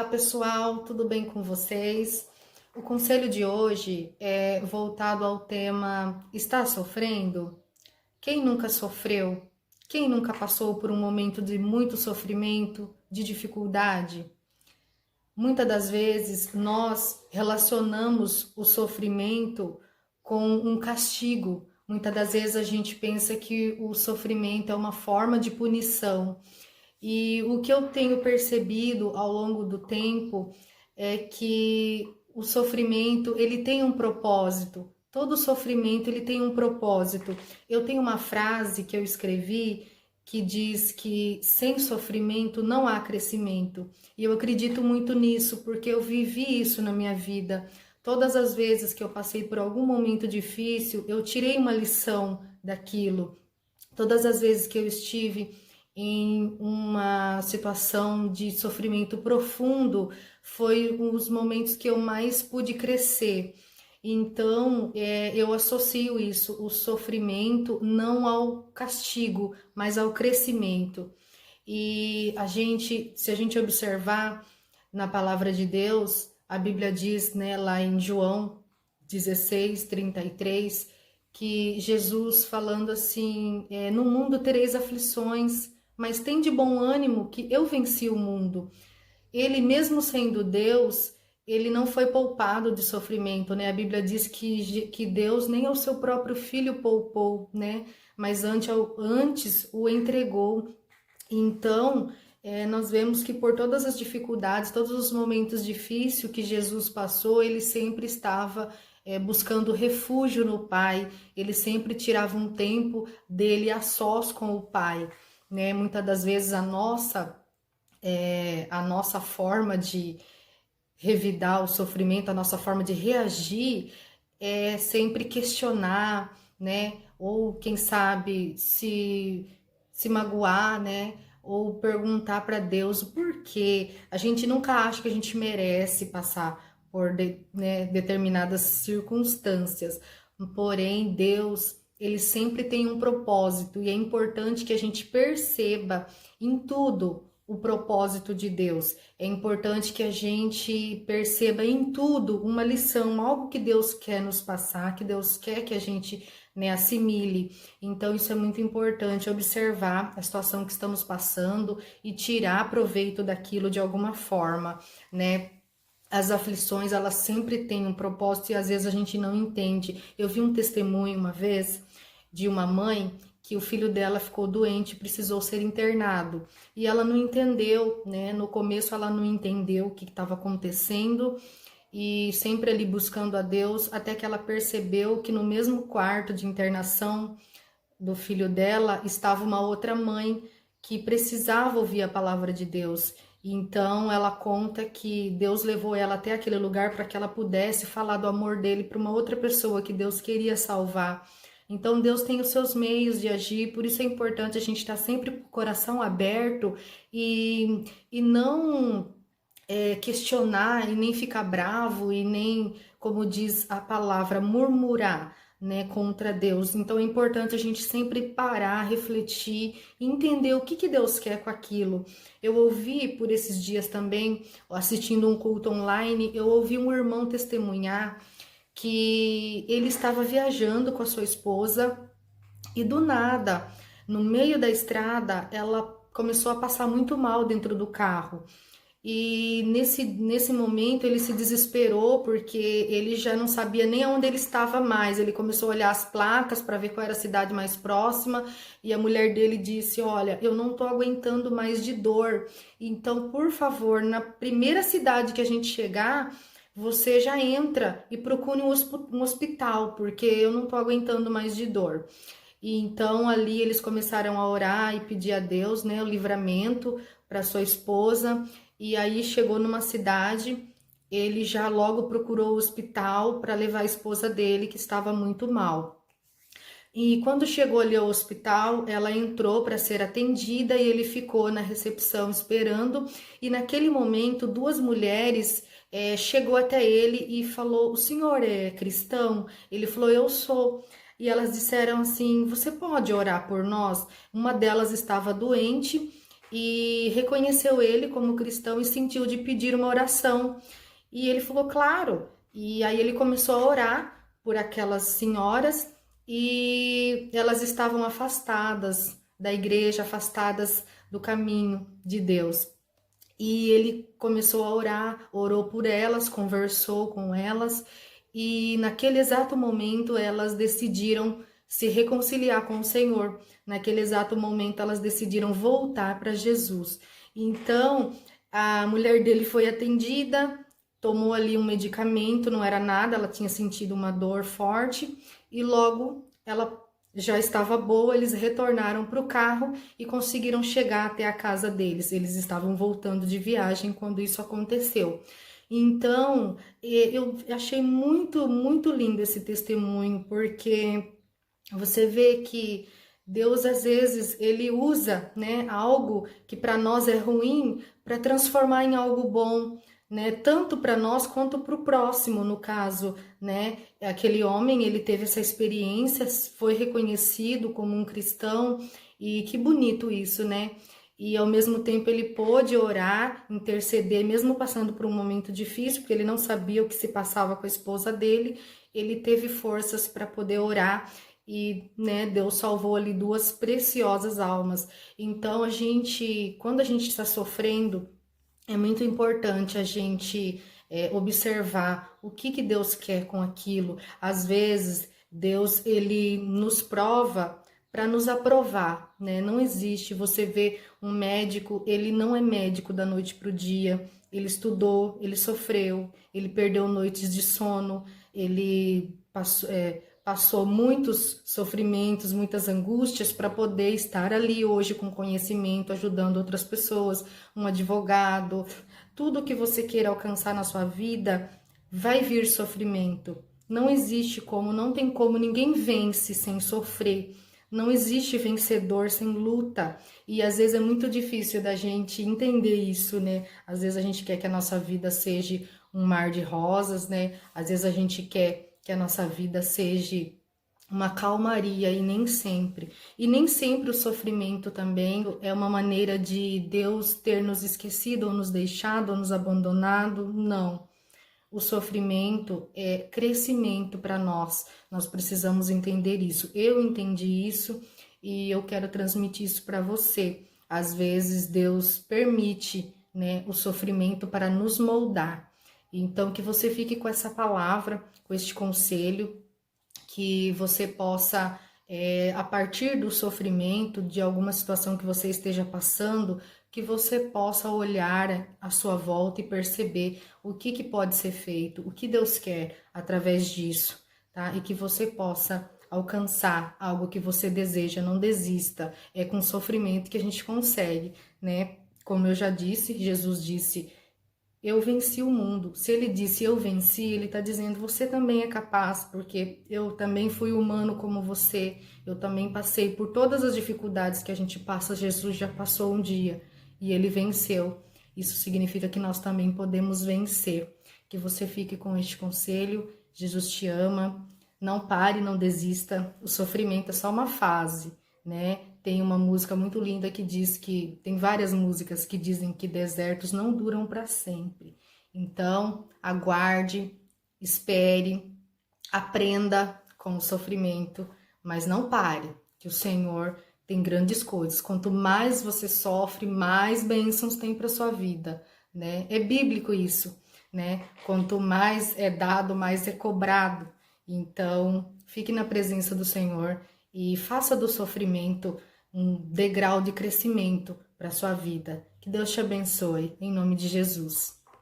pessoal, tudo bem com vocês? O conselho de hoje é voltado ao tema: está sofrendo? Quem nunca sofreu? Quem nunca passou por um momento de muito sofrimento, de dificuldade? Muitas das vezes nós relacionamos o sofrimento com um castigo. Muitas das vezes a gente pensa que o sofrimento é uma forma de punição. E o que eu tenho percebido ao longo do tempo é que o sofrimento, ele tem um propósito. Todo sofrimento, ele tem um propósito. Eu tenho uma frase que eu escrevi que diz que sem sofrimento não há crescimento. E eu acredito muito nisso, porque eu vivi isso na minha vida. Todas as vezes que eu passei por algum momento difícil, eu tirei uma lição daquilo. Todas as vezes que eu estive em uma situação de sofrimento profundo, foi os momentos que eu mais pude crescer. Então, eu associo isso, o sofrimento, não ao castigo, mas ao crescimento. E se a gente observar na palavra de Deus, a Bíblia diz, né, lá em João 16:33, que Jesus falando assim, no mundo tereis aflições, mas tem de bom ânimo que eu venci o mundo. Ele, mesmo sendo Deus, ele não foi poupado de sofrimento, né? A Bíblia diz que Deus nem ao seu próprio filho poupou, né? Mas antes o entregou. Então, nós vemos que por todas as dificuldades, todos os momentos difíceis que Jesus passou, ele sempre estava buscando refúgio no Pai, ele sempre tirava um tempo dele a sós com o Pai, né? Muitas das vezes a nossa forma de revidar o sofrimento, a nossa forma de reagir é sempre questionar, né? Ou quem sabe se magoar, né? Ou perguntar para Deus o porquê. A gente nunca acha que a gente merece passar por determinadas circunstâncias. Porém, Deus, ele sempre tem um propósito e é importante que a gente perceba em tudo o propósito de Deus. É importante que a gente perceba em tudo uma lição, algo que Deus quer nos passar, que Deus quer que a gente, né, assimile. Então, isso é muito importante, observar a situação que estamos passando e tirar proveito daquilo de alguma forma, né? As aflições, elas sempre têm um propósito e às vezes a gente não entende. Eu vi um testemunho uma vez de uma mãe que o filho dela ficou doente e precisou ser internado. E ela não entendeu, né? No começo ela não entendeu o que estava acontecendo e sempre ali buscando a Deus, até que ela percebeu que no mesmo quarto de internação do filho dela estava uma outra mãe que precisava ouvir a palavra de Deus. Então ela conta que Deus levou ela até aquele lugar para que ela pudesse falar do amor dele para uma outra pessoa que Deus queria salvar. Então Deus tem os seus meios de agir, por isso é importante a gente estar sempre com o coração aberto e não questionar e nem ficar bravo e nem, como diz a palavra, murmurar, né, contra Deus. Então é importante a gente sempre parar, refletir e entender o que Deus quer com aquilo. Eu ouvi por esses dias também, assistindo um culto online, eu ouvi um irmão testemunhar que ele estava viajando com a sua esposa e do nada, no meio da estrada, ela começou a passar muito mal dentro do carro. E nesse momento ele se desesperou porque ele já não sabia nem onde ele estava mais. Ele começou a olhar as placas para ver qual era a cidade mais próxima e a mulher dele disse: "Olha, eu não estou aguentando mais de dor. Então, por favor, na primeira cidade que a gente chegar, você já entra e procure um hospital, porque eu não estou aguentando mais de dor." E então ali eles começaram a orar e pedir a Deus, né, o livramento para sua esposa. E aí chegou numa cidade, ele já logo procurou o hospital para levar a esposa dele, que estava muito mal. E quando chegou ali ao hospital, ela entrou para ser atendida e ele ficou na recepção esperando. E naquele momento, duas mulheres chegou até ele e falou: "O senhor é cristão?" Ele falou: "Eu sou." E elas disseram assim: "Você pode orar por nós?" Uma delas estava doente e reconheceu ele como cristão e sentiu de pedir uma oração. E ele falou, claro. E aí ele começou a orar por aquelas senhoras e elas estavam afastadas da igreja, afastadas do caminho de Deus. E ele começou a orar, orou por elas, conversou com elas, e naquele exato momento elas decidiram se reconciliar com o Senhor. Naquele exato momento elas decidiram voltar para Jesus. Então a mulher dele foi atendida, tomou ali um medicamento, não era nada, ela tinha sentido uma dor forte e logo ela já estava boa, eles retornaram para o carro e conseguiram chegar até a casa deles. Eles estavam voltando de viagem quando isso aconteceu. Então, eu achei muito, muito lindo esse testemunho, porque você vê que Deus às vezes ele usa, né, algo que para nós é ruim para transformar em algo bom, né, tanto para nós quanto para o próximo, no caso, né? Aquele homem, ele teve essa experiência, foi reconhecido como um cristão e que bonito isso, né? E ao mesmo tempo ele pôde orar, interceder, mesmo passando por um momento difícil, porque ele não sabia o que se passava com a esposa dele, ele teve forças para poder orar e, né, Deus salvou ali duas preciosas almas. Então, quando a gente está sofrendo, é muito importante a gente observar o que Deus quer com aquilo. Às vezes, Deus ele nos prova para nos aprovar, né? Não existe. Você vê um médico, ele não é médico da noite para o dia. Ele estudou, ele sofreu, ele perdeu noites de sono, ele passou muitos sofrimentos, muitas angústias para poder estar ali hoje com conhecimento, ajudando outras pessoas, um advogado. Tudo que você queira alcançar na sua vida vai vir sofrimento. Não existe como, não tem como, ninguém vence sem sofrer. Não existe vencedor sem luta. E às vezes é muito difícil da gente entender isso, né? Às vezes a gente quer que a nossa vida seja um mar de rosas, né? Às vezes a gente quer que a nossa vida seja uma calmaria e nem sempre. E nem sempre o sofrimento também é uma maneira de Deus ter nos esquecido ou nos deixado ou nos abandonado. Não. O sofrimento é crescimento para nós. Nós precisamos entender isso. Eu entendi isso e eu quero transmitir isso para você. Às vezes Deus permite, né, o sofrimento para nos moldar. Então que você fique com essa palavra, com este conselho, que você possa, a partir do sofrimento, de alguma situação que você esteja passando, que você possa olhar à sua volta e perceber o que pode ser feito, o que Deus quer através disso, tá? E que você possa alcançar algo que você deseja, não desista. É com sofrimento que a gente consegue, né? Como eu já disse, Jesus disse: eu venci o mundo. Se ele disse eu venci, ele está dizendo você também é capaz, porque eu também fui humano como você, eu também passei por todas as dificuldades que a gente passa, Jesus já passou um dia e ele venceu. Isso significa que nós também podemos vencer. Que você fique com este conselho, Jesus te ama, não pare, não desista, o sofrimento é só uma fase, né? Tem uma música muito linda que diz que tem várias músicas que dizem que desertos não duram para sempre. Então, aguarde, espere, aprenda com o sofrimento, mas não pare, que o Senhor tem grandes coisas. Quanto mais você sofre, mais bênçãos tem para sua vida, né? É bíblico isso, né? Quanto mais é dado, mais é cobrado. Então, fique na presença do Senhor e faça do sofrimento um degrau de crescimento para sua vida. Que Deus te abençoe, em nome de Jesus.